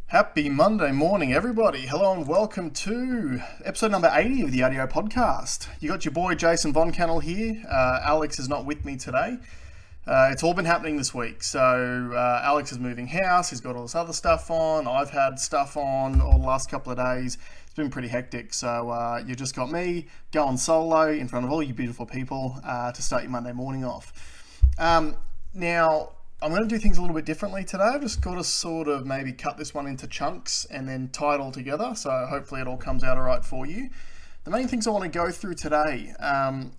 Happy Monday morning, everybody. Hello and welcome to episode number 80 of the RDO podcast. You got your boy Jason Von Kettle here. Alex is not with me today. It's all been happening this week. So Alex is moving house. He's got all this other stuff on. I've had stuff on all the last couple of days. It's been pretty hectic. So you just got me going solo in front of all you beautiful people to start your Monday morning off. Now, I'm going to do things a little bit differently today. I've just got to sort of maybe cut this one into chunks and then tie it all together. So hopefully it all comes out all right for you. The main things I want to go through today,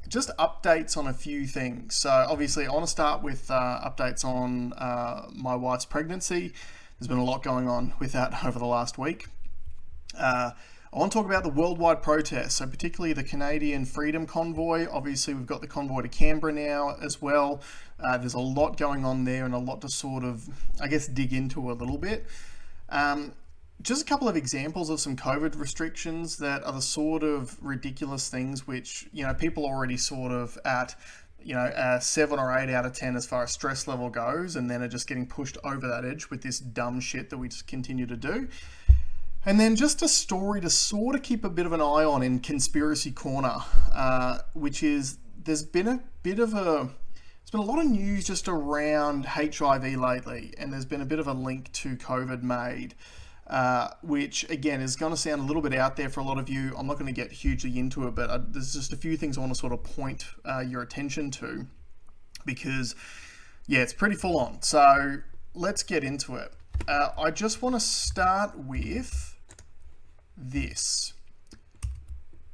just updates on a few things. So obviously I want to start with updates on my wife's pregnancy. There's been a lot going on with that over the last week. I want to talk about the worldwide protests, so particularly the Canadian Freedom Convoy. Obviously, we've got the convoy to Canberra now as well. There's a lot going on there and a lot to sort of, I guess, dig into a little bit. Just a couple of examples of some COVID restrictions that are the sort of ridiculous things which, people are already sort of at, 7 or 8 out of 10 as far as stress level goes, and then are just getting pushed over that edge with this dumb shit that we just continue to do. And then just a story to sort of keep a bit of an eye on in Conspiracy Corner, which is there's been a lot of news just around HIV lately, and there's been a bit of a link to COVID made, which again is going to sound a little bit out there for a lot of you. I'm not going to get hugely into it, but there's just a few things I want to sort of point your attention to, because it's pretty full on. So let's get into it. I just want to start with this.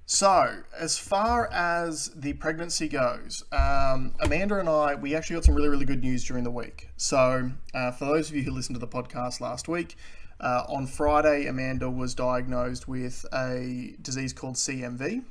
So, as far as the pregnancy goes, Amanda and I, we actually got some really, really good news during the week. So, for those of you who listened to the podcast last week, on Friday, Amanda was diagnosed with a disease called CMV,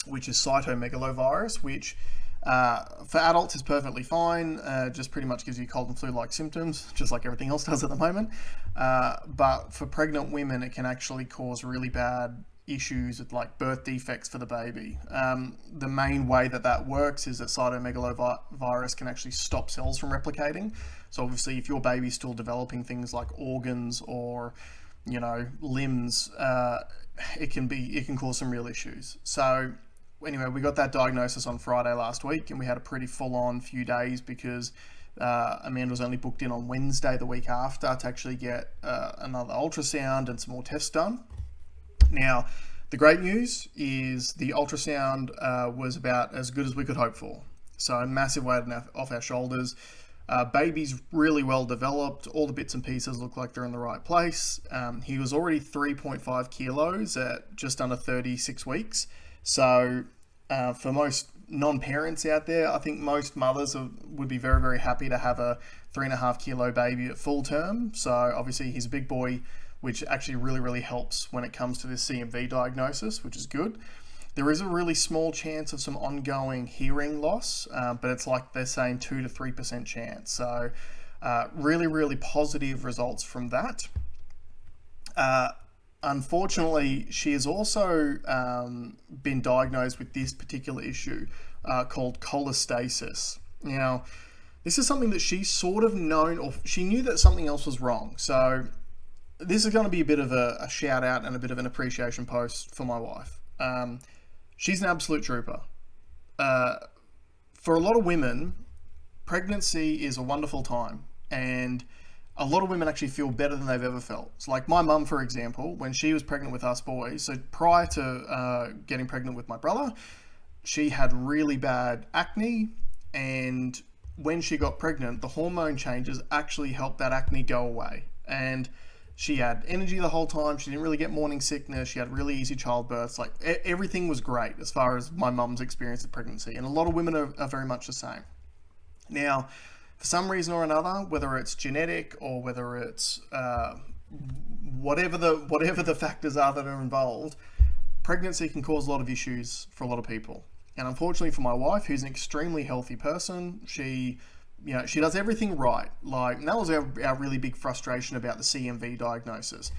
which is cytomegalovirus, which for adults is perfectly fine, just pretty much gives you cold and flu-like symptoms, just like everything else does at the moment. But for pregnant women, it can actually cause really bad issues with like birth defects for the baby. The main way that works is that cytomegalovirus can actually stop cells from replicating. So obviously if your baby's still developing things like organs or, limbs, it can cause some real issues. So anyway, we got that diagnosis on Friday last week, and we had a pretty full-on few days because Amanda was only booked in on Wednesday the week after to actually get another ultrasound and some more tests done. Now, the great news is the ultrasound was about as good as we could hope for. So a massive weight off our shoulders. Baby's really well developed. All the bits and pieces look like they're in the right place. He was already 3.5 kilos at just under 36 weeks. So for most non-parents out there, I think most mothers would be very, very happy to have a 3.5 kilo baby at full term. So obviously he's a big boy, which actually really, really helps when it comes to this CMV diagnosis, which is good. There is a really small chance of some ongoing hearing loss, but it's like they're saying 2 to 3% chance. So really, really positive results from that. Unfortunately, she has also been diagnosed with this particular issue called cholestasis. Now, this is something that she sort of known, or she knew that something else was wrong. So this is going to be a bit of a shout out and a bit of an appreciation post for my wife. She's an absolute trooper. For a lot of women, pregnancy is a wonderful time, and a lot of women actually feel better than they've ever felt. So like my mum, for example, when she was pregnant with us boys, so prior to getting pregnant with my brother, she had really bad acne, and when she got pregnant, the hormone changes actually helped that acne go away. And she had energy the whole time. She didn't really get morning sickness. She had really easy childbirths. Like everything was great as far as my mum's experience of pregnancy. And a lot of women are very much the same. Now, for some reason or another, whether it's genetic or whether it's whatever the factors are that are involved, pregnancy can cause a lot of issues for a lot of people. And unfortunately for my wife, who's an extremely healthy person, she does everything right. And that was our really big frustration about the CMV diagnosis.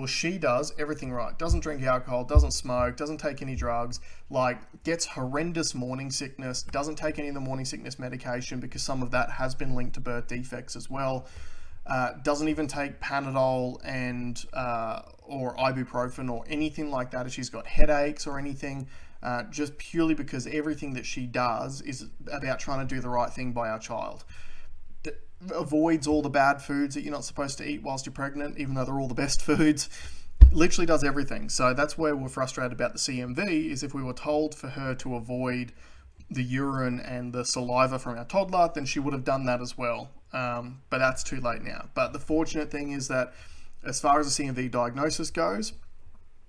She does everything right. Doesn't drink alcohol, doesn't smoke, doesn't take any drugs, gets horrendous morning sickness, doesn't take any of the morning sickness medication because some of that has been linked to birth defects as well. doesn't even take Panadol and or ibuprofen or anything like that if she's got headaches or anything, just purely because everything that she does is about trying to do the right thing by our child. Avoids all the bad foods that you're not supposed to eat whilst you're pregnant, even though they're all the best foods. Literally does everything. So that's where we're frustrated about the CMV, is if we were told for her to avoid the urine and the saliva from our toddler, then she would have done that as well. But that's too late now. But the fortunate thing is that as far as the CMV diagnosis goes,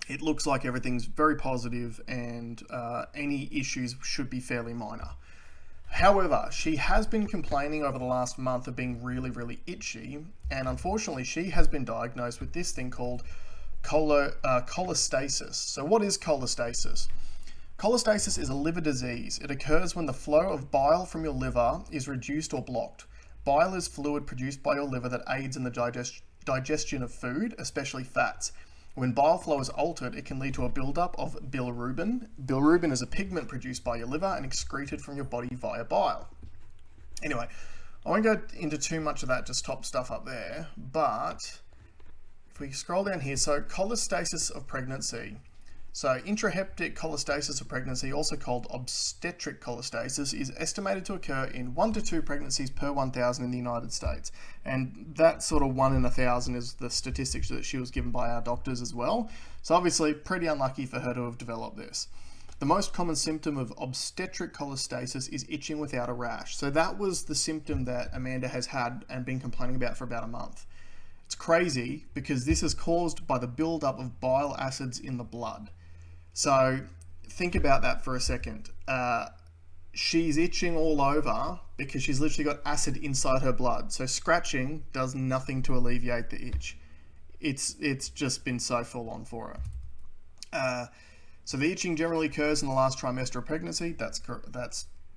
it looks like everything's very positive and any issues should be fairly minor. However, she has been complaining over the last month of being really, really itchy, and unfortunately she has been diagnosed with this thing called cholestasis. So what is cholestasis? Cholestasis is a liver disease. It occurs when the flow of bile from your liver is reduced or blocked. Bile is fluid produced by your liver that aids in the digestion of food, especially fats. When bile flow is altered, it can lead to a buildup of bilirubin. Bilirubin is a pigment produced by your liver and excreted from your body via bile. Anyway, I won't go into too much of that, just top stuff up there, but if we scroll down here, so cholestasis of pregnancy. So intrahepatic cholestasis of pregnancy, also called obstetric cholestasis, is estimated to occur in 1 to 2 pregnancies per 1,000 in the United States. And that sort of 1 in 1,000 is the statistics that she was given by our doctors as well. So obviously pretty unlucky for her to have developed this. The most common symptom of obstetric cholestasis is itching without a rash. So that was the symptom that Amanda has had and been complaining about for about a month. It's crazy because this is caused by the buildup of bile acids in the blood. So think about that for a second. She's itching all over because she's literally got acid inside her blood. So scratching does nothing to alleviate the itch. It's just been so full on for her. So the itching generally occurs in the last trimester of pregnancy. That's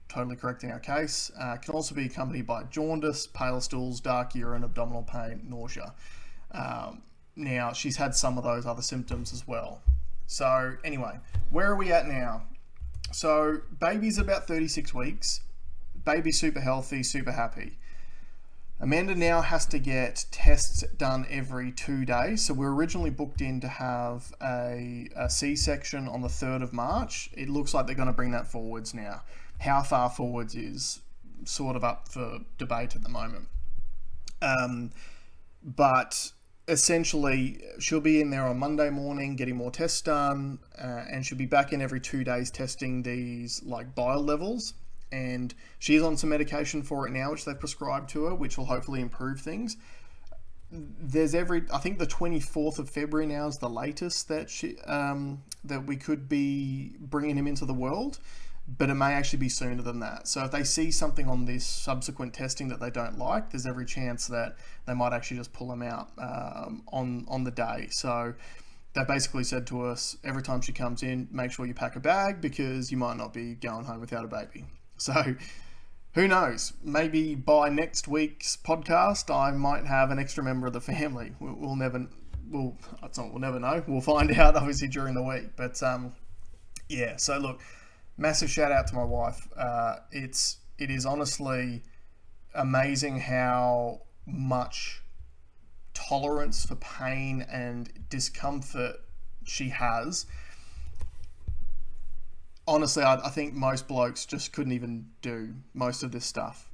totally correct in our case. Can also be accompanied by jaundice, pale stools, dark urine, abdominal pain, nausea. Now she's had some of those other symptoms as well. So anyway, where are we at now? So baby's about 36 weeks. Baby's super healthy, super happy. Amanda now has to get tests done every 2 days. So we're originally booked in to have a C-section on the 3rd of March. It looks like they're going to bring that forwards now. How far forwards is sort of up for debate at the moment. But essentially, she'll be in there on Monday morning getting more tests done, and she'll be back in every 2 days testing these like bile levels. And she's on some medication for it now, which they've prescribed to her, which will hopefully improve things. I think the 24th of February now is the latest that that we could be bringing him into the world, but it may actually be sooner than that. So if they see something on this subsequent testing that they don't like, there's every chance that they might actually just pull him out on the day. So they basically said to us, every time she comes in, make sure you pack a bag because you might not be going home without a baby. So who knows? Maybe by next week's podcast, I might have an extra member of the family. We'll never know. We'll find out obviously during the week. But yeah. So look, massive shout out to my wife. It is honestly amazing how much tolerance for pain and discomfort she has. Honestly, I think most blokes just couldn't even do most of this stuff.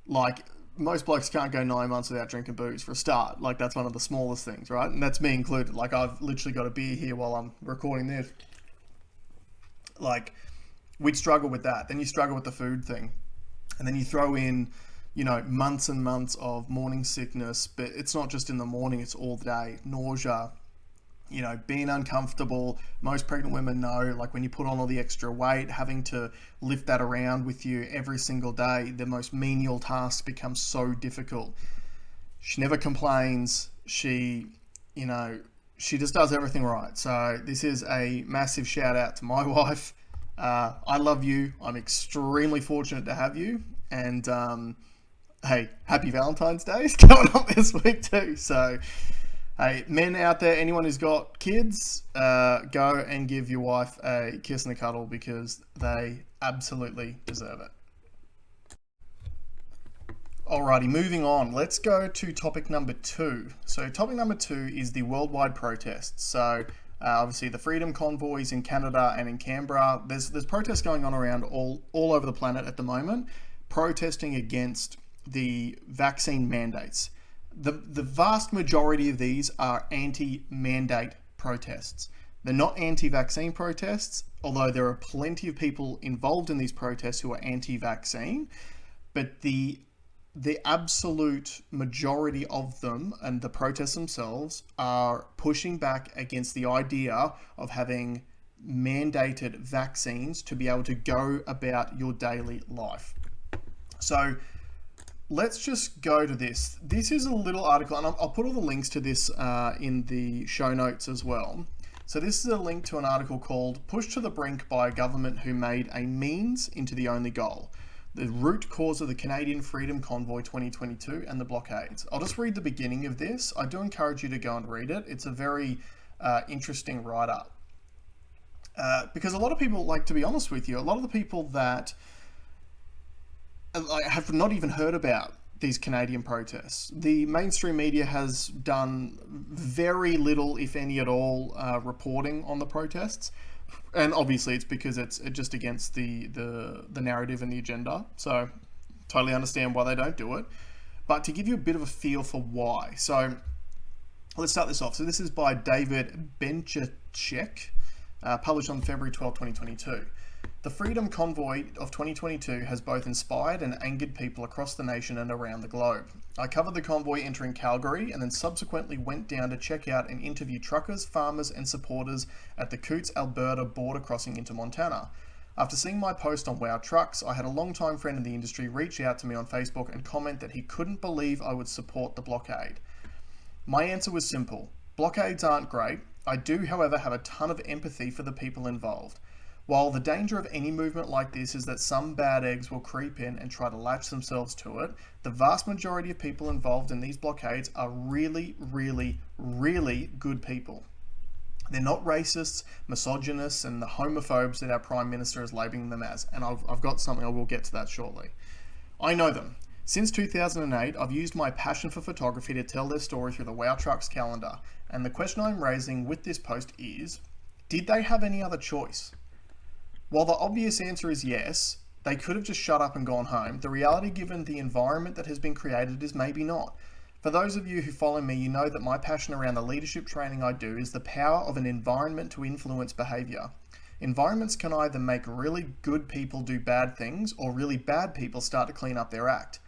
Like, most blokes can't go 9 months without drinking booze for a start. Like, that's one of the smallest things, right? And that's me included. Like, I've literally got a beer here while I'm recording this. Like, we'd struggle with that. Then you struggle with the food thing. And then you throw in, months and months of morning sickness. But it's not just in the morning, it's all day. Nausea, being uncomfortable. Most pregnant women know, like when you put on all the extra weight, having to lift that around with you every single day, the most menial tasks become so difficult. She never complains. She just does everything right. So this is a massive shout out to my wife. I love you. I'm extremely fortunate to have you. And hey, happy Valentine's Day is coming up this week too. So hey, men out there, anyone who's got kids, go and give your wife a kiss and a cuddle because they absolutely deserve it. Alrighty, moving on. Let's go to topic number 2. So topic number 2 is the worldwide protests. So obviously the freedom convoys in Canada and in Canberra. There's protests going on around all over the planet at the moment, protesting against the vaccine mandates. The vast majority of these are anti-mandate protests. They're not anti-vaccine protests, although there are plenty of people involved in these protests who are anti-vaccine, but the absolute majority of them and the protests themselves are pushing back against the idea of having mandated vaccines to be able to go about your daily life. So let's just go to this. This is a little article, and I'll put all the links to this in the show notes as well. So this is a link to an article called "Pushed to the Brink by a Government Who Made a Means into the Only Goal. The Root Cause of the Canadian Freedom Convoy 2022 and the Blockades." I'll just read the beginning of this. I do encourage you to go and read it. It's a very interesting write-up. Because a lot of people, like, to be honest with you, a lot of the people that have not even heard about these Canadian protests. The mainstream media has done very little, if any at all, reporting on the protests. And obviously it's because it's just against the narrative and the agenda. So totally understand why they don't do it. But to give you a bit of a feel for why. So let's start this off. So this is by David Benchacek, published on February 12, 2022. The Freedom Convoy of 2022 has both inspired and angered people across the nation and around the globe. I covered the convoy entering Calgary and then subsequently went down to check out and interview truckers, farmers and supporters at the Coutts, Alberta border crossing into Montana. After seeing my post on Wow Trucks, I had a long-time friend in the industry reach out to me on Facebook and comment that he couldn't believe I would support the blockade. My answer was simple. Blockades aren't great. I do, however, have a ton of empathy for the people involved. While the danger of any movement like this is that some bad eggs will creep in and try to latch themselves to it, the vast majority of people involved in these blockades are really, really, really good people. They're not racists, misogynists, and the homophobes that our Prime Minister is labelling them as. And I've got something, I will get to that shortly. I know them. Since 2008, I've used my passion for photography to tell their story through the Wow Trucks calendar. And the question I'm raising with this post is, did they have any other choice? While the obvious answer is yes, they could have just shut up and gone home. The reality, given the environment that has been created, is maybe not. For those of you who follow me, you know that my passion around the leadership training I do is the power of an environment to influence behaviour. Environments can either make really good people do bad things or really bad people start to clean up their act.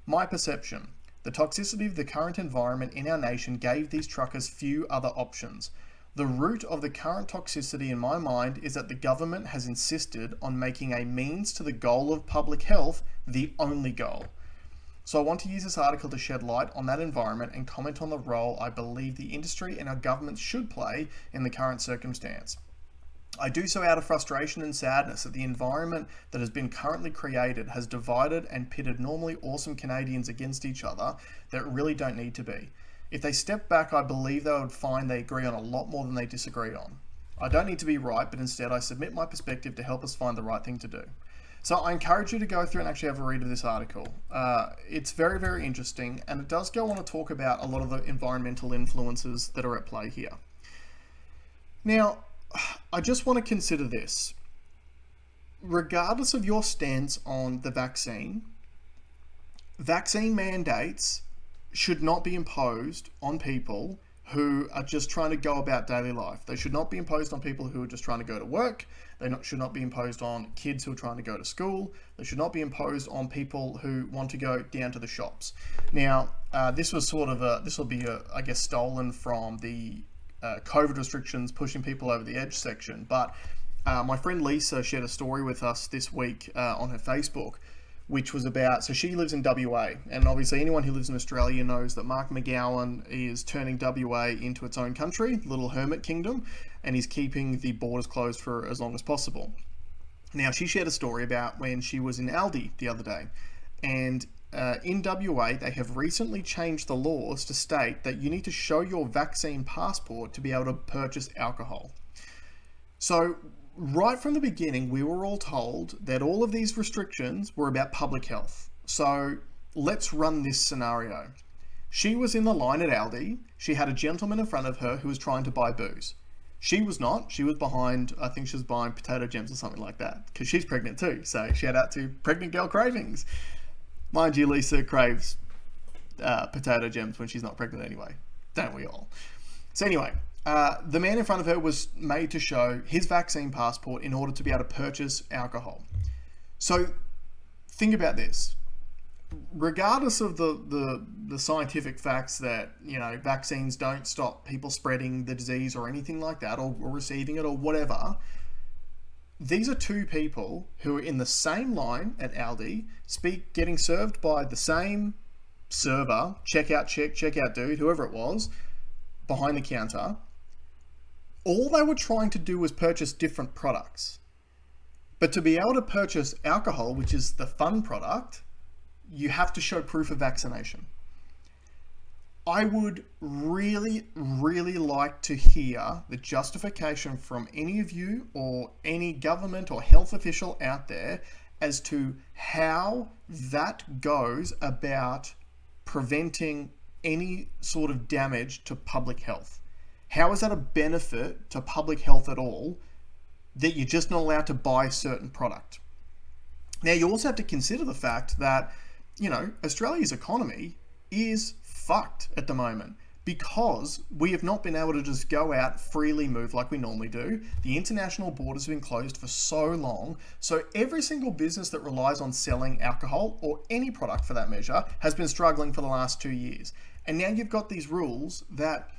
My perception: the toxicity of the current environment in our nation gave these truckers few other options. The root of the current toxicity in my mind is that the government has insisted on making a means to the goal of public health the only goal. So I want to use this article to shed light on that environment and comment on the role I believe the industry and our government should play in the current circumstance. I do so out of frustration and sadness that the environment that has been currently created has divided and pitted normally awesome Canadians against each other that really don't need to be. If they step back, I believe they would find they agree on a lot more than they disagree on. I don't need to be right, but instead I submit my perspective to help us find the right thing to do. So I encourage you to go through and actually have a read of this article. It's very, very interesting, and it does go on to talk about a lot of the environmental influences that are at play here. Now, I just want to consider this. Regardless of your stance on the vaccine mandates should not be imposed on people who are just trying to go about daily life. They should not be imposed on people who are just trying to go to work. Should not be imposed on kids who are trying to go to school. They should not be imposed on people who want to go down to the shops. Now, this will be stolen from the COVID restrictions pushing people over the edge section. But my friend Lisa shared a story with us this week on her Facebook, which was about, so she lives in WA, and obviously anyone who lives in Australia knows that Mark McGowan is turning WA into its own country, little hermit kingdom, and he's keeping the borders closed for as long as possible. Now, she shared a story about when she was in Aldi the other day, and in WA, they have recently changed the laws to state that you need to show your vaccine passport to be able to purchase alcohol. So, right from the beginning, we were all told that all of these restrictions were about public health. So let's run this scenario. She was in the line at Aldi. She had a gentleman in front of her who was trying to buy booze. She was not. She was behind, I think she was buying potato gems or something like that, because she's pregnant too. So shout out to pregnant girl cravings. Mind you, Lisa craves potato gems when she's not pregnant anyway. Don't we all? So anyway, the man in front of her was made to show his vaccine passport in order to be able to purchase alcohol. So think about this. Regardless of the scientific facts that, you know, vaccines don't stop people spreading the disease or anything like that, or receiving it or whatever, these are two people who are in the same line at Aldi, getting served by the same server, checkout dude, whoever it was, behind the counter. All they were trying to do was purchase different products. But to be able to purchase alcohol, which is the fun product, you have to show proof of vaccination. I would really, really like to hear the justification from any of you or any government or health official out there as to how that goes about preventing any sort of damage to public health. How is that a benefit to public health at all that you're just not allowed to buy a certain product? Now, you also have to consider the fact that, you know, Australia's economy is fucked at the moment because we have not been able to just go out, freely move like we normally do. The international borders have been closed for so long. So every single business that relies on selling alcohol, or any product for that measure, has been struggling for the last 2 years. And now you've got these rules that,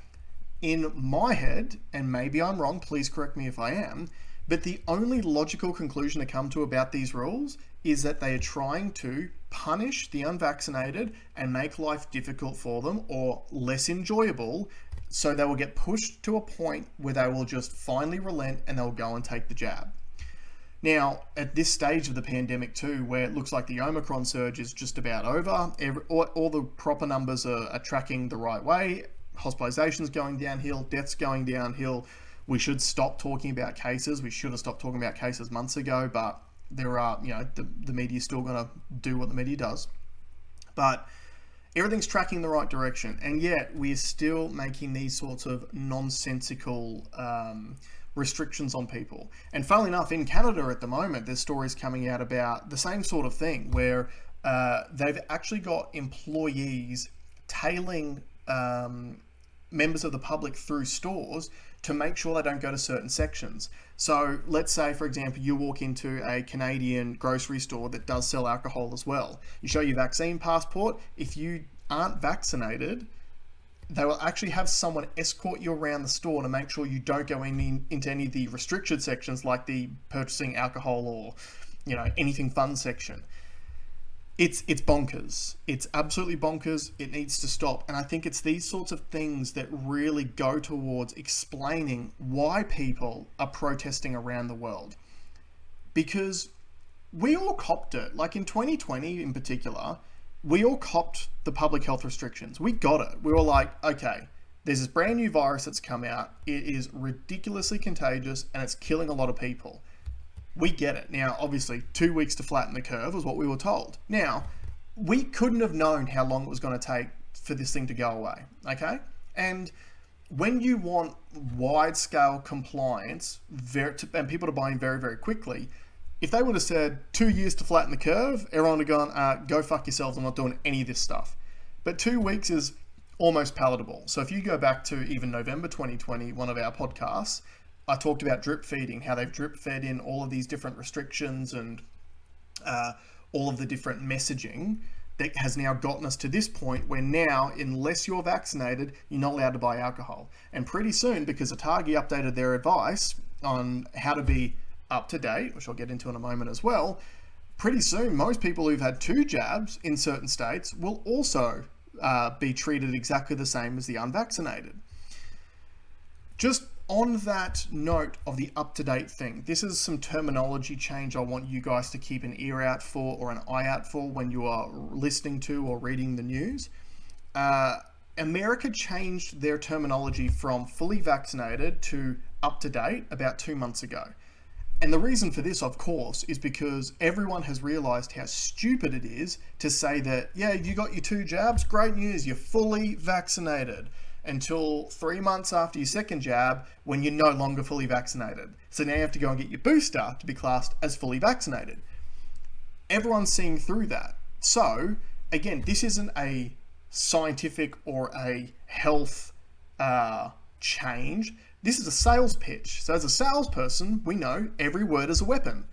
in my head, and maybe I'm wrong, please correct me if I am, but the only logical conclusion to come to about these rules is that they are trying to punish the unvaccinated and make life difficult for them or less enjoyable, so they will get pushed to a point where they will just finally relent and they'll go and take the jab. Now, at this stage of the pandemic too, where it looks like the Omicron surge is just about over, all the proper numbers are tracking the right way, hospitalizations going downhill, deaths going downhill. We should stop talking about cases. We should have stopped talking about cases months ago, but there are, you know, the media's still going to do what the media does. But everything's tracking the right direction, and yet we're still making these sorts of nonsensical restrictions on people. And funnily enough, in Canada at the moment, there's stories coming out about the same sort of thing, where they've actually got employees tailing members of the public through stores to make sure they don't go to certain sections. So let's say, for example, you walk into a Canadian grocery store that does sell alcohol as well. You show your vaccine passport. If you aren't vaccinated, they will actually have someone escort you around the store to make sure you don't go into any of the restricted sections, like the purchasing alcohol or, you know, anything fun section. It's bonkers. It's absolutely bonkers. It needs to stop. And I think it's these sorts of things that really go towards explaining why people are protesting around the world. Because we all copped it. Like in 2020 in particular, we all copped the public health restrictions. We got it. We were like, okay, there's this brand new virus that's come out. It is ridiculously contagious and it's killing a lot of people. We get it. Now, obviously, 2 weeks to flatten the curve was what we were told. Now, we couldn't have known how long it was going to take for this thing to go away, okay? And when you want wide-scale compliance and people to buy in very, very quickly, if they would have said 2 years to flatten the curve, everyone would have gone, go fuck yourselves, I'm not doing any of this stuff. But 2 weeks is almost palatable. So if you go back to even November 2020, one of our podcasts, I talked about drip feeding, how they've drip fed in all of these different restrictions and all of the different messaging that has now gotten us to this point where now, unless you're vaccinated, you're not allowed to buy alcohol. And pretty soon, because Atagi updated their advice on how to be up to date, which I'll get into in a moment as well, pretty soon, most people who've had 2 jabs in certain states will also be treated exactly the same as the unvaccinated. Just on that note of the up-to-date thing, this is some terminology change I want you guys to keep an ear out for or an eye out for when you are listening to or reading the news. America changed their terminology from fully vaccinated to up-to-date about 2 months ago. And the reason for this, of course, is because everyone has realized how stupid it is to say that, yeah, you got your 2 jabs, great news, you're fully vaccinated, until 3 months after your 2nd jab when you're no longer fully vaccinated. So now you have to go and get your booster to be classed as fully vaccinated. Everyone's seeing through that. So, again, this isn't a scientific or a health change. This is a sales pitch. So as a salesperson, we know every word is a weapon.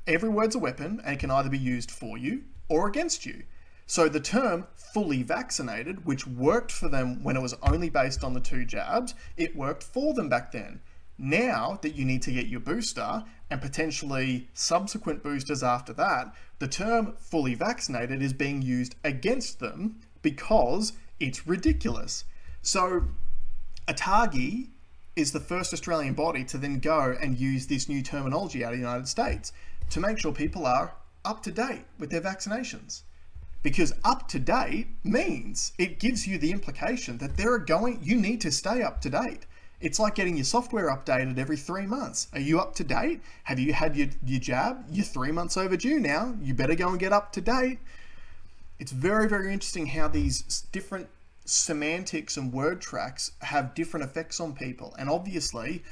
Every word's a weapon and can either be used for you or against you. So the term fully vaccinated, which worked for them when it was only based on the 2 jabs, it worked for them back then. Now that you need to get your booster and potentially subsequent boosters after that, the term fully vaccinated is being used against them because it's ridiculous. So ATAGI is the first Australian body to then go and use this new terminology out of the United States to make sure people are up to date with their vaccinations. Because up to date means it gives you the implication that you need to stay up to date. It's like getting your software updated every 3 months. Are you up to date? Have you had your jab? You're 3 months overdue now. You better go and get up to date. It's very, very interesting how these different semantics and word tracks have different effects on people. And obviously,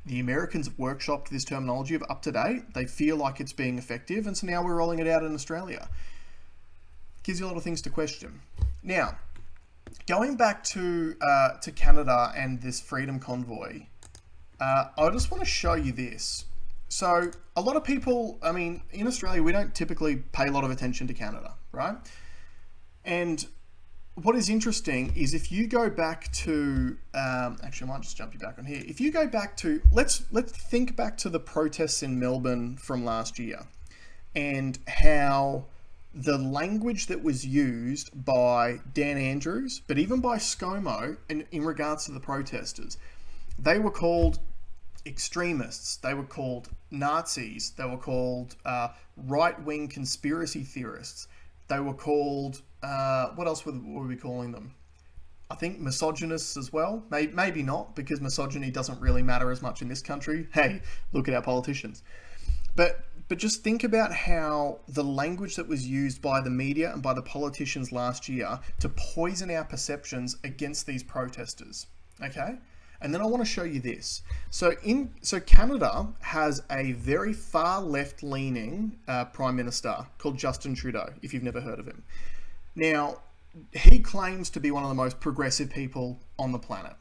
the Americans have workshopped this terminology of up to date. They feel like it's being effective. And so now we're rolling it out in Australia. Gives you a lot of things to question. Now, going back to Canada and this freedom convoy, I just want to show you this. So a lot of people, I mean, in Australia, we don't typically pay a lot of attention to Canada, right? And what is interesting is if you go back to, actually I might just jump you back on here. If you go back to, let's think back to the protests in Melbourne from last year and how the language that was used by Dan Andrews, but even by ScoMo in regards to the protesters, they were called extremists, they were called Nazis, they were called right-wing conspiracy theorists, they were called, what else were we calling them? I think misogynists as well. Maybe not, because misogyny doesn't really matter as much in this country. Hey, look at our politicians. But just think about how the language that was used by the media and by the politicians last year to poison our perceptions against these protesters, okay? And then I want to show you this. So Canada has a very far left-leaning Prime Minister called Justin Trudeau, if you've never heard of him. Now, he claims to be one of the most progressive people on the planet.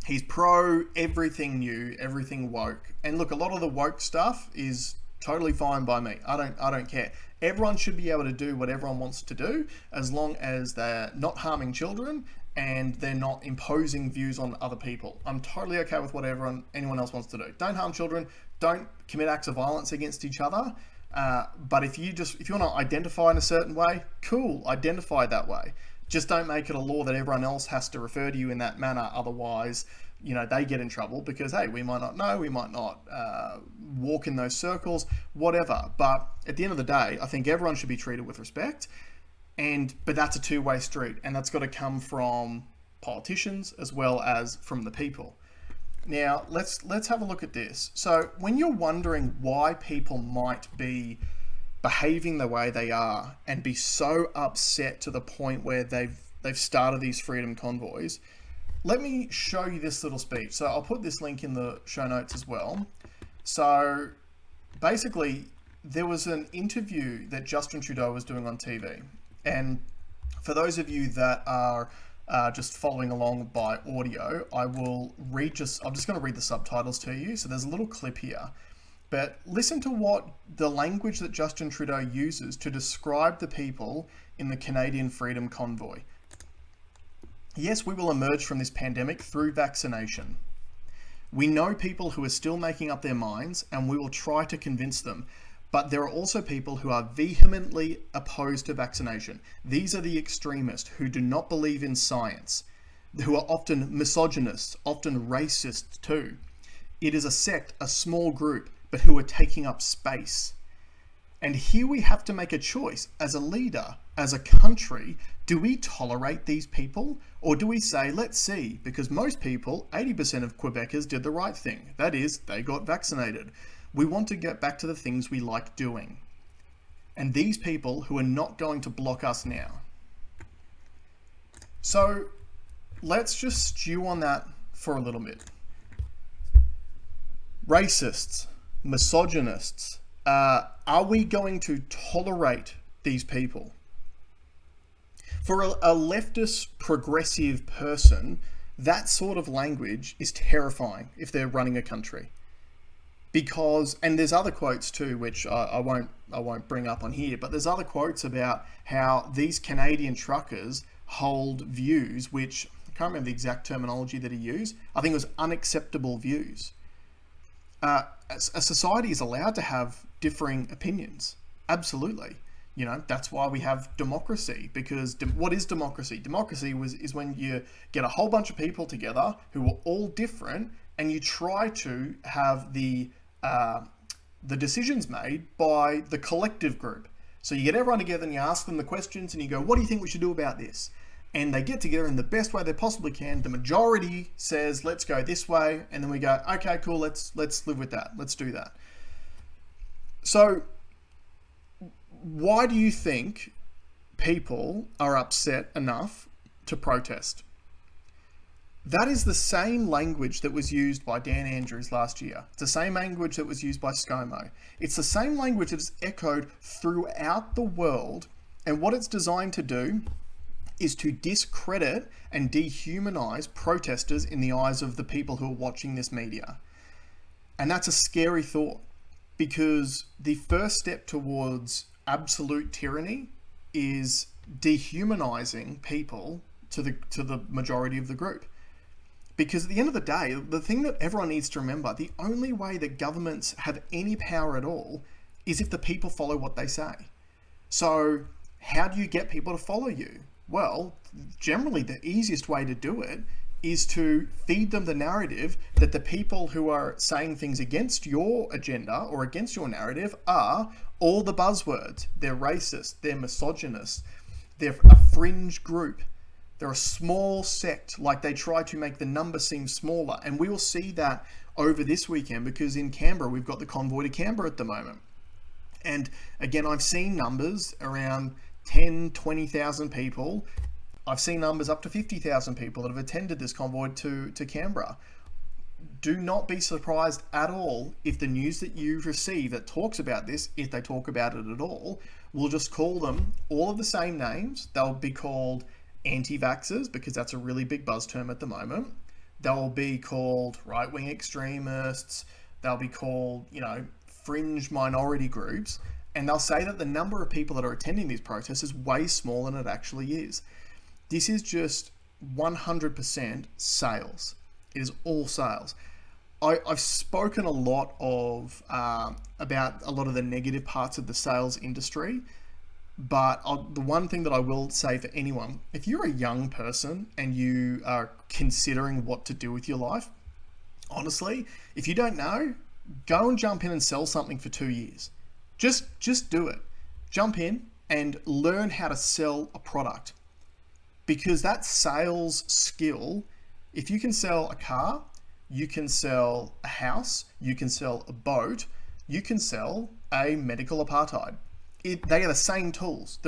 He's pro everything new, everything woke. And look, a lot of the woke stuff is totally fine by me. I don't care. Everyone should be able to do what everyone wants to do as long as they're not harming children and they're not imposing views on other people. I'm totally okay with what anyone else wants to do. Don't harm children. Don't commit acts of violence against each other. But if you want to identify in a certain way, cool, identify that way. Just don't make it a law that everyone else has to refer to you in that manner. Otherwise, they get in trouble because, hey, we might not know, we might not walk in those circles, whatever. But at the end of the day, I think everyone should be treated with respect. But that's a two-way street, and that's got to come from politicians as well as from the people. Now, let's have a look at this. So when you're wondering why people might be behaving the way they are and be so upset to the point where they've started these freedom convoys, let me show you this little speech. So I'll put this link in the show notes as well. So basically, there was an interview that Justin Trudeau was doing on TV. And for those of you that are just following along by audio, I'm just going to read the subtitles to you. So there's a little clip here. But listen to what the language that Justin Trudeau uses to describe the people in the Canadian Freedom Convoy. Yes, we will emerge from this pandemic through vaccination. We know people who are still making up their minds, and we will try to convince them. But there are also people who are vehemently opposed to vaccination. These are the extremists who do not believe in science, who are often misogynists, often racist too. It is a sect, a small group, but who are taking up space. And here we have to make a choice as a leader, as a country. Do we tolerate these people, or do we say, let's see, because most people, 80% of Quebecers did the right thing. That is, they got vaccinated. We want to get back to the things we like doing. And these people who are not going to block us now. So let's just stew on that for a little bit. Racists, misogynists, are we going to tolerate these people? For a leftist progressive person, that sort of language is terrifying if they're running a country. Because, and there's other quotes too, which I won't bring up on here, but there's other quotes about how these Canadian truckers hold views, which I can't remember the exact terminology that he used. I think it was unacceptable views. A society is allowed to have differing opinions. Absolutely. You know, that's why we have democracy, because what is democracy? Democracy is when you get a whole bunch of people together who are all different, and you try to have the decisions made by the collective group. So you get everyone together and you ask them the questions and you go, what do you think we should do about this? And they get together in the best way they possibly can. The majority says, let's go this way. And then we go, okay, cool, let's live with that. Let's do that. So why do you think people are upset enough to protest? That is the same language that was used by Dan Andrews last year. It's the same language that was used by ScoMo. It's the same language that is echoed throughout the world. And what it's designed to do is to discredit and dehumanize protesters in the eyes of the people who are watching this media. And that's a scary thought, because the first step towards absolute tyranny is dehumanizing people to the majority of the group. Because at the end of the day, the thing that everyone needs to remember, the only way that governments have any power at all is if the people follow what they say. So how do you get people to follow you? Well, generally the easiest way to do it is to feed them the narrative that the people who are saying things against your agenda or against your narrative are all the buzzwords. They're racist, they're misogynist, they're a fringe group. They're a small sect, like they try to make the number seem smaller. And we will see that over this weekend, because in Canberra, we've got the Convoy to Canberra at the moment. And again, I've seen numbers around 10, 20,000 people. I've seen numbers up to 50,000 people that have attended this convoy to Canberra. Do not be surprised at all if the news that you receive that talks about this, if they talk about it at all, will just call them all of the same names. They'll be called anti-vaxxers, because that's a really big buzz term at the moment. They'll be called right-wing extremists. They'll be called, fringe minority groups. And they'll say that the number of people that are attending these protests is way smaller than it actually is. This is just 100% sales. It is all sales. I've spoken a lot about a lot of the negative parts of the sales industry. But the one thing that I will say for anyone, if you're a young person and you are considering what to do with your life, honestly, if you don't know, go and jump in and sell something for 2 years. Just do it. Jump in and learn how to sell a product. Because that sales skill, if you can sell a car, you can sell a house, you can sell a boat, you can sell a medical apartheid. They are the same tools.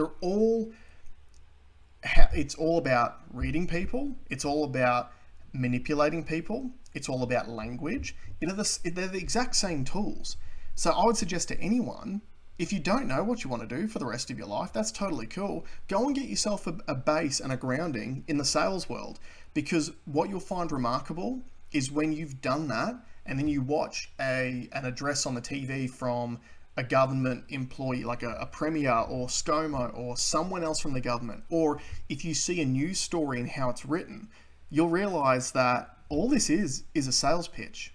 It's all about reading people. It's all about manipulating people. It's all about language. They're the exact same tools. So I would suggest to anyone, if you don't know what you want to do for the rest of your life, that's totally cool. Go and get yourself a base and a grounding in the sales world, because what you'll find remarkable is when you've done that and then you watch an address on the TV from a government employee, like a premier or ScoMo or someone else from the government, or if you see a news story and how it's written, you'll realize that all this is a sales pitch.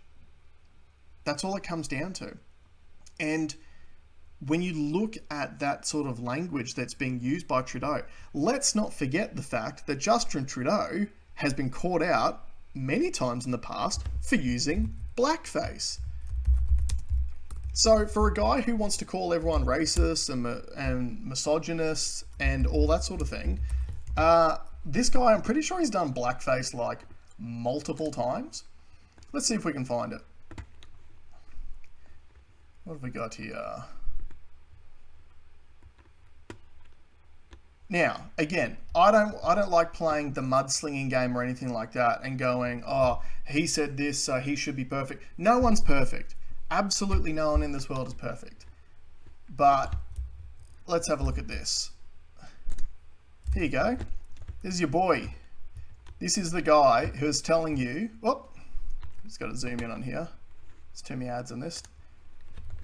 That's all it comes down to. And when you look at that sort of language that's being used by Trudeau, let's not forget the fact that Justin Trudeau has been caught out many times in the past for using blackface. So for a guy who wants to call everyone racist and misogynist and all that sort of thing, this guy, I'm pretty sure he's done blackface like multiple times. Let's see if we can find it. What have we got here? Now, again, I don't like playing the mudslinging game or anything like that and going, oh, he said this, so he should be perfect. No one's perfect. Absolutely no one in this world is perfect. But let's have a look at this. Here you go. This is your boy. This is the guy who is telling you, whoop, just got to zoom in on here. There's too many ads on this.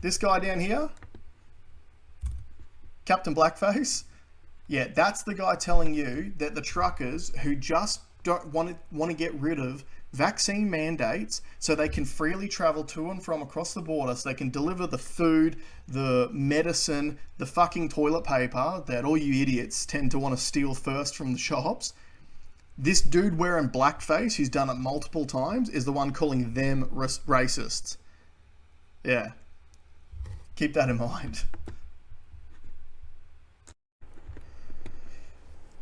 This guy down here, Captain Blackface, yeah, that's the guy telling you that the truckers who just don't want to get rid of vaccine mandates so they can freely travel to and from across the border, so they can deliver the food, the medicine, the fucking toilet paper that all you idiots tend to want to steal first from the shops. This dude wearing blackface, who's done it multiple times, is the one calling them racists. Yeah. Keep that in mind.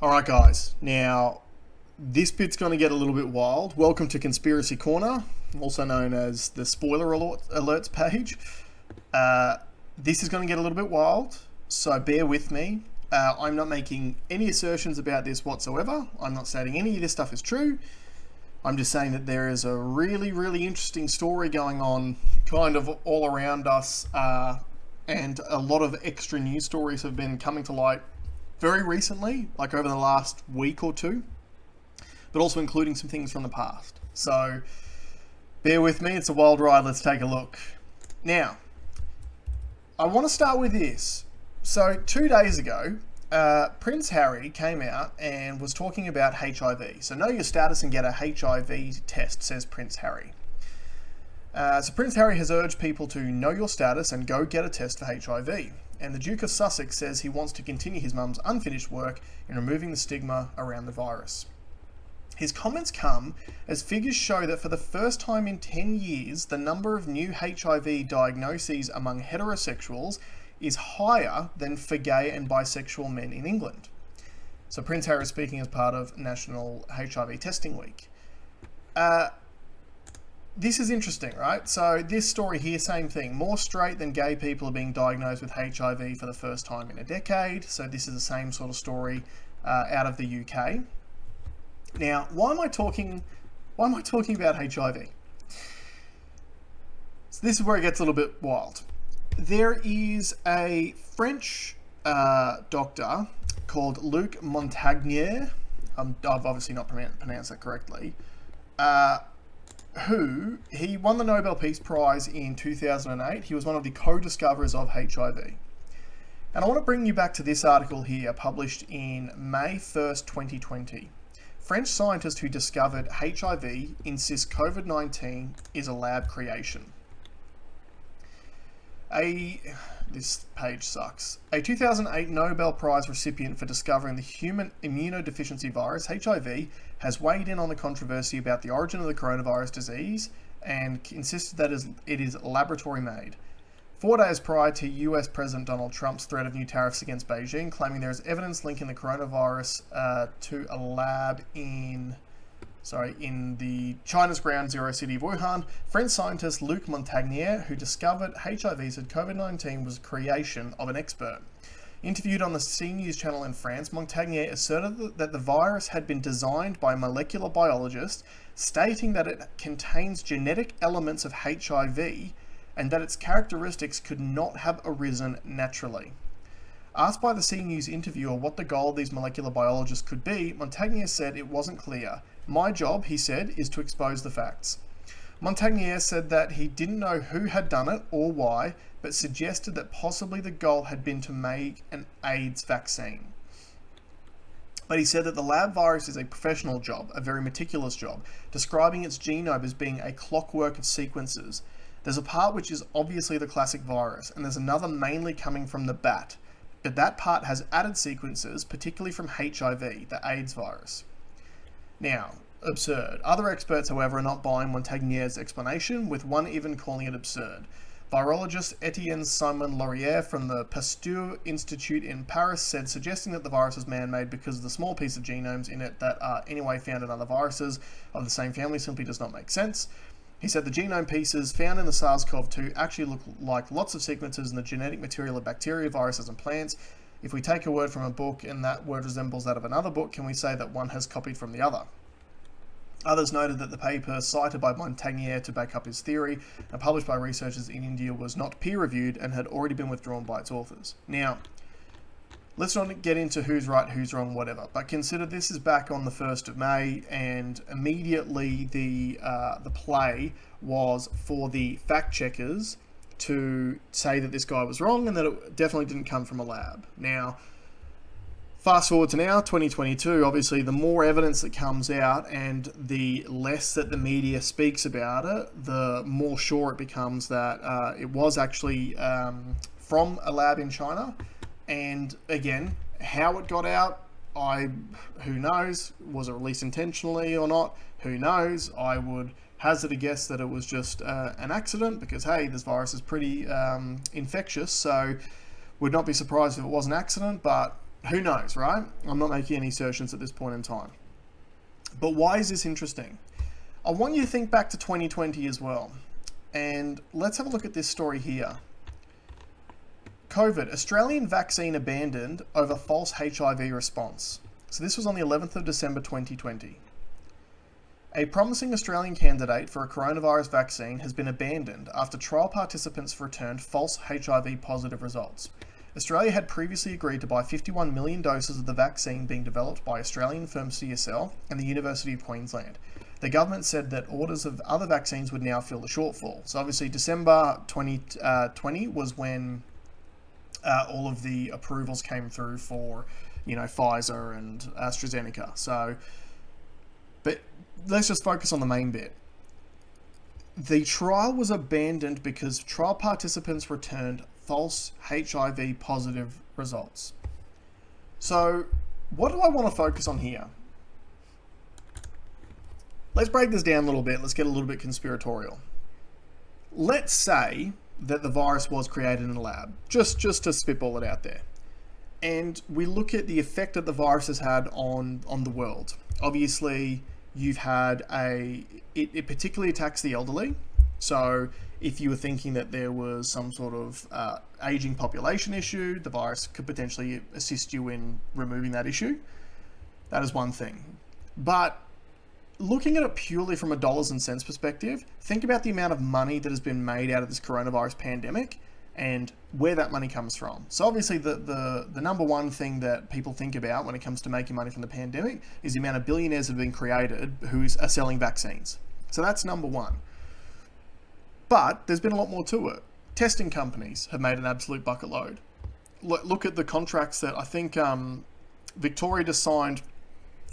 Alright guys, now this bit's going to get a little bit wild. Welcome to Conspiracy Corner, also known as the spoiler alerts page. This is going to get a little bit wild, so bear with me. I'm not making any assertions about this whatsoever. I'm not stating any of this stuff is true. I'm just saying that there is a really, really interesting story going on kind of all around us, and a lot of extra news stories have been coming to light very recently, like over the last week or two, but also including some things from the past. So bear with me, it's a wild ride. Let's take a look. Now, I want to start with this. So 2 days ago, Prince Harry came out and was talking about HIV. So know your status and get a HIV test, says Prince Harry. So Prince Harry has urged people to know your status and go get a test for HIV. And the Duke of Sussex says he wants to continue his mum's unfinished work in removing the stigma around the virus. His comments come as figures show that for the first time in 10 years, the number of new HIV diagnoses among heterosexuals is higher than for gay and bisexual men in England. So Prince Harry is speaking as part of National HIV Testing Week. This is interesting, right? So this story here, same thing. More straight than gay people are being diagnosed with HIV for the first time in a decade. So this is the same sort of story out of the UK. Now, why am I talking about HIV? So this is where it gets a little bit wild. There is a French doctor called Luc Montagnier. I've obviously not pronounced that correctly. He won the Nobel Peace Prize in 2008. He was one of the co-discoverers of HIV. And I want to bring you back to this article here, published in May 1st, 2020. French scientist who discovered HIV insists COVID-19 is a lab creation. This page sucks. A 2008 Nobel Prize recipient for discovering the human immunodeficiency virus, HIV, has weighed in on the controversy about the origin of the coronavirus disease and insisted that it is laboratory made. 4 days prior to US President Donald Trump's threat of new tariffs against Beijing, claiming there is evidence linking the coronavirus to a lab in the China's ground zero city of Wuhan, French scientist Luc Montagnier, who discovered HIV, said COVID-19 was a creation of an expert. Interviewed on the C News channel in France, Montagnier asserted that the virus had been designed by a molecular biologist, stating that it contains genetic elements of HIV and that its characteristics could not have arisen naturally. Asked by the C News interviewer what the goal of these molecular biologists could be, Montagnier said it wasn't clear. My job, he said, is to expose the facts. Montagnier said that he didn't know who had done it or why, but suggested that possibly the goal had been to make an AIDS vaccine. But he said that the lab virus is a professional job, a very meticulous job, describing its genome as being a clockwork of sequences. There's a part which is obviously the classic virus, and there's another mainly coming from the bat, but that part has added sequences, particularly from HIV, the AIDS virus. Now, absurd. Other experts, however, are not buying Montagnier's explanation, with one even calling it absurd. Virologist Etienne Simon Laurier from the Pasteur Institute in Paris said suggesting that the virus is man-made because of the small piece of genomes in it that are anyway found in other viruses of the same family simply does not make sense. He said the genome pieces found in the SARS-CoV-2 actually look like lots of sequences in the genetic material of bacteria, viruses, and plants. If we take a word from a book and that word resembles that of another book, can we say that one has copied from the other? Others noted that the paper cited by Montagnier to back up his theory and published by researchers in India was not peer-reviewed and had already been withdrawn by its authors. Now, let's not get into who's right, who's wrong, whatever, but consider this is back on the 1st of May, and immediately the play was for the fact-checkers to say that this guy was wrong and that it definitely didn't come from a lab. Now, fast forward to now, 2022, obviously the more evidence that comes out and the less that the media speaks about it, the more sure it becomes that it was actually from a lab in China. And again, how it got out, who knows? Was it released intentionally or not? Who knows? I would hazard a guess that it was just an accident because, hey, this virus is pretty infectious, so would not be surprised if it was an accident, but who knows, right? I'm not making any assertions at this point in time. But why is this interesting? I want you to think back to 2020 as well. And let's have a look at this story here. COVID, Australian vaccine abandoned over false HIV response. So this was on the 11th of December 2020. A promising Australian candidate for a coronavirus vaccine has been abandoned after trial participants returned false HIV positive results. Australia had previously agreed to buy 51 million doses of the vaccine being developed by Australian firm CSL and the University of Queensland. The government said that orders of other vaccines would now fill the shortfall. So obviously December 2020 was when all of the approvals came through for, Pfizer and AstraZeneca. So, but let's just focus on the main bit. The trial was abandoned because trial participants returned false HIV positive results. So, what do I want to focus on here? Let's break this down a little bit. Let's get a little bit conspiratorial. Let's say that the virus was created in a lab, just to spitball it out there. And we look at the effect that the virus has had on the world. Obviously, you've had it particularly attacks the elderly. So if you were thinking that there was some sort of aging population issue, the virus could potentially assist you in removing that issue. That is one thing. But looking at it purely from a dollars and cents perspective, think about the amount of money that has been made out of this coronavirus pandemic and where that money comes from. So obviously the number one thing that people think about when it comes to making money from the pandemic is the amount of billionaires that have been created who are selling vaccines. So that's number one. But there's been a lot more to it. Testing companies have made an absolute bucket load. Look at the contracts that I think Victoria just signed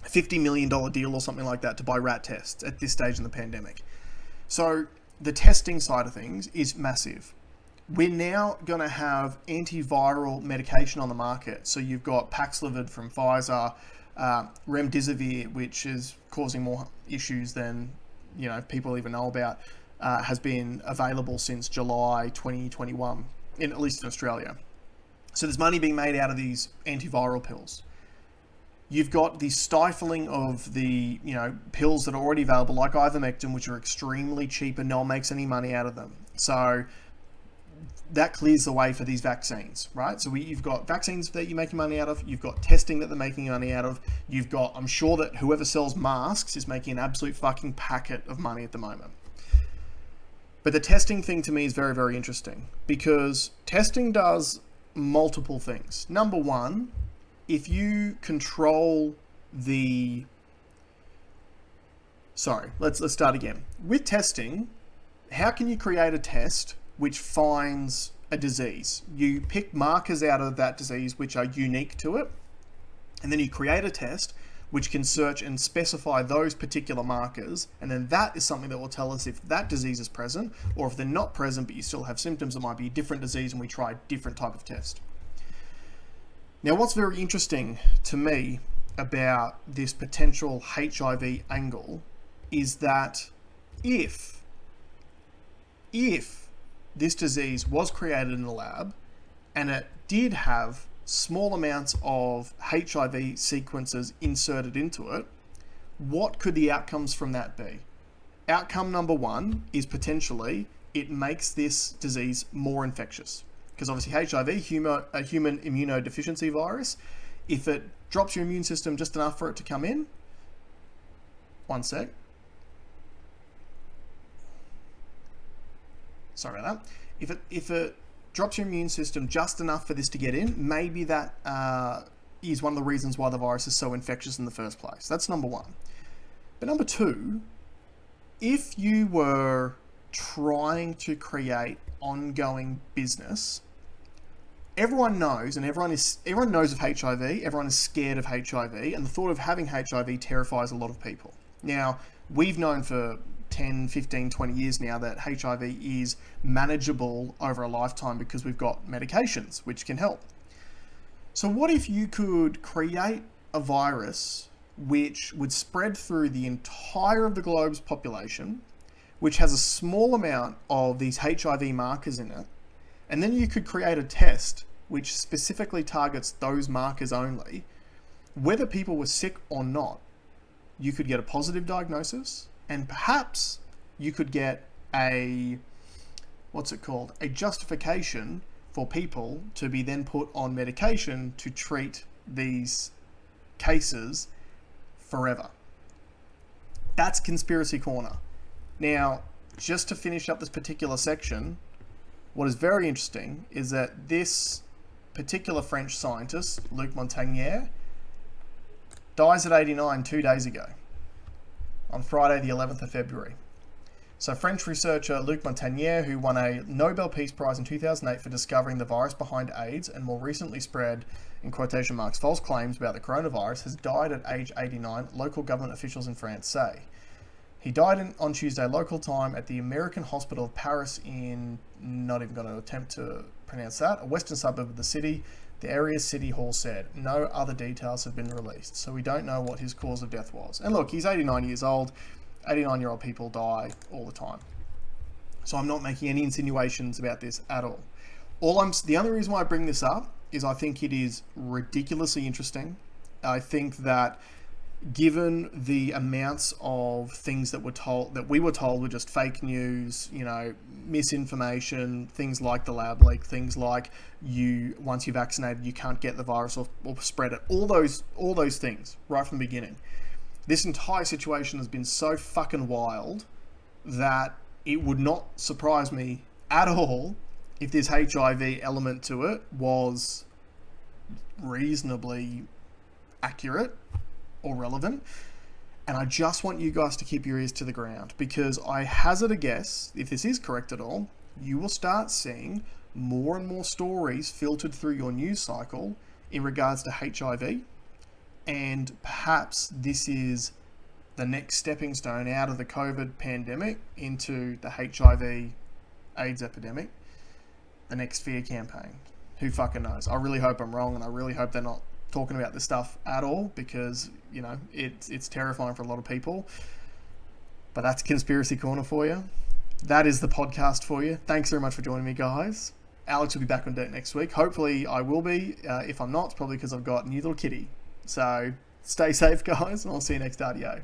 a $50 million deal or something like that to buy rat tests at this stage in the pandemic. So the testing side of things is massive. We're now going to have antiviral medication on the market. So you've got Paxlovid from Pfizer, remdesivir, which is causing more issues than people even know about, has been available since July 2021, at least in Australia. So there's money being made out of these antiviral pills. You've got the stifling of the pills that are already available, like ivermectin, which are extremely cheap and no one makes any money out of them. So that clears the way for these vaccines, right? So you've got vaccines that you're making money out of. You've got testing that they're making money out of. You've got, I'm sure that whoever sells masks is making an absolute fucking packet of money at the moment. But the testing thing to me is very, very interesting because testing does multiple things. Number one, if you control let's start again. With testing, how can you create a test which finds a disease? You pick markers out of that disease which are unique to it, and then you create a test which can search and specify those particular markers, and then that is something that will tell us if that disease is present, or if they're not present but you still have symptoms, it might be a different disease and we try a different type of test. Now, what's very interesting to me about this potential HIV angle is that if this disease was created in a lab and it did have small amounts of HIV sequences inserted into it, what could the outcomes from that be? outcome number one is potentially it makes this disease more infectious. Because obviously HIV, a human immunodeficiency virus, if it drops your immune system just enough for it to come in, one sec. Sorry about that. If it drops your immune system just enough for this to get in, maybe that is one of the reasons why the virus is so infectious in the first place. That's number one. But number two, if you were trying to create ongoing business, everyone knows, and everyone knows of HIV, everyone is scared of HIV, and the thought of having HIV terrifies a lot of people. Now, we've known for 10, 15, 20 years now that HIV is manageable over a lifetime because we've got medications which can help. So what if you could create a virus which would spread through the entire of the globe's population, which has a small amount of these HIV markers in it, and then you could create a test which specifically targets those markers only, whether people were sick or not, you could get a positive diagnosis, and perhaps you could get a justification for people to be then put on medication to treat these cases forever. That's Conspiracy Corner. Now, just to finish up this particular section, what is very interesting is that this particular French scientist, Luc Montagnier, dies at 89 2 days ago, on Friday the 11th of February. So French researcher Luc Montagnier, who won a Nobel Peace Prize in 2008 for discovering the virus behind AIDS and more recently spread, in quotation marks, false claims about the coronavirus, has died at age 89, local government officials in France say. He died on Tuesday local time at the American Hospital of Paris in, not even going to attempt to pronounce that, a western suburb of the city. The area's city hall said. No other details have been released, so we don't know what his cause of death was. And look, he's 89 years old. 89-year-old people die all the time. So I'm not making any insinuations about this at all. The only reason why I bring this up is I think it is ridiculously interesting. I think that given the amounts of things that we were told were just fake news, misinformation, things like the lab leak, things like once you're vaccinated, you can't get the virus or spread it, all those things right from the beginning. This entire situation has been so fucking wild that it would not surprise me at all if this HIV element to it was reasonably accurate or relevant. And I just want you guys to keep your ears to the ground, because I hazard a guess, if this is correct at all, you will start seeing more and more stories filtered through your news cycle in regards to HIV, and perhaps this is the next stepping stone out of the COVID pandemic into the HIV AIDS epidemic, the next fear campaign. Who fucking knows? I really hope I'm wrong, and I really hope they're not talking about this stuff at all, because it's terrifying for a lot of people. But that's Conspiracy Corner for you. That is the podcast for you. Thanks very much for joining me, guys. Alex will be back on deck next week. Hopefully I will be. If I'm not, it's probably because I've got a new little kitty. So stay safe, guys, and I'll see you next RDO.